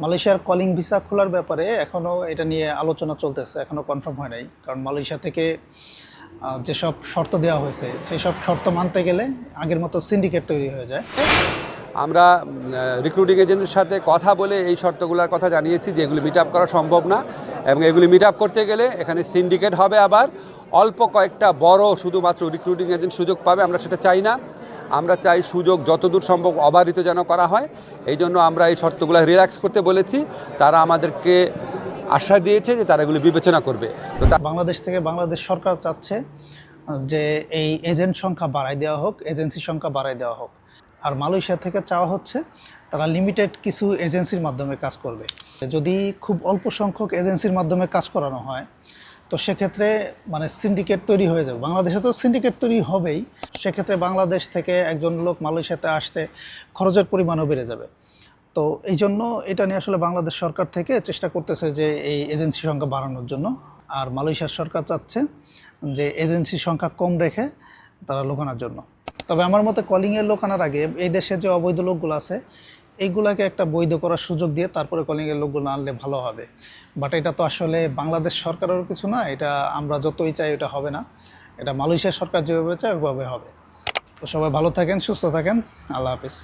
মালয়েশিয়ার calling visa খোলার ব্যাপারে এখনও এটা নিয়ে আলোচনা চলতেছে, এখনও কনফার্ম হয় নাই। কারণ মালয়েশিয়া থেকে যেসব শর্ত দেওয়া হয়েছে সেই সব শর্ত মানতে গেলে আগের মতো সিন্ডিকেট তৈরি হয়ে যায়। আমরা রিক্রুটিং এজেন্টের সাথে কথা বলে এই শর্তগুলোর কথা জানিয়েছি যে এগুলি মিট আপ করা সম্ভব না, এবং এগুলি মিট আপ করতে গেলে এখানে সিন্ডিকেট হবে। আবার অল্প কয়েকটা বড় শুধুমাত্র রিক্রুটিং এজেন্ট সুযোগ পাবে, আমরা সেটা চাই না। আমরা চাই সুযোগ যতদূর সম্ভব অবারিত যেন করা হয়। এই জন্য আমরা এই শর্তগুলো রিল্যাক্স করতে বলেছি। তারা আমাদেরকে আশ্বাস দিয়েছে যে তারা এগুলি বিবেচনা করবে। তো বাংলাদেশ থেকে বাংলাদেশ সরকার চাচ্ছে যে এই এজেন্ট সংখ্যা বাড়াই দেওয়া হোক, এজেন্সির সংখ্যা বাড়াই দেওয়া হোক। আর মালয়েশিয়া থেকে চাওয়া হচ্ছে তারা লিমিটেড কিছু এজেন্সির মাধ্যমে কাজ করবে। যদি খুব অল্প সংখ্যক এজেন্সির মাধ্যমে কাজ করানো হয় তো সেক্ষেত্রে মানে সিন্ডিকেট তৈরি হয়ে যাবে। বাংলাদেশে তো সিন্ডিকেট তৈরি হবেই, সেক্ষেত্রে বাংলাদেশ থেকে একজন লোক মালয়েশিয়াতে আসতে খরচের পরিমাণও বেড়ে যাবে। তো এই জন্য এটা নিয়ে আসলে বাংলাদেশ সরকার থেকে চেষ্টা করতেছে যে এই এজেন্সি সংখ্যা বাড়ানোর জন্য। আর মালয়েশিয়ার সরকার চাচ্ছে যে এজেন্সির সংখ্যা কম রেখে তারা লোক আনার জন্য। তবে আমার মতে কলিংয়ের লোক আনার আগে এই দেশে যে অবৈধ লোকগুলো আছে এইগুলাকে একটা বৈধ করার সুযোগ দিয়ে তারপরে কলিংয়ের লোকগুলো আনলে ভালো হবে। বাট এটা তো আসলে বাংলাদেশ সরকারের কিছু না, এটা আমরা যতই চাই এটা হবে না। এটা মালয়েশিয়া সরকার যেভাবে চায় ওইভাবে হবে। তো সবাই ভালো থাকেন, সুস্থ থাকেন, আল্লাহ হাফিজ।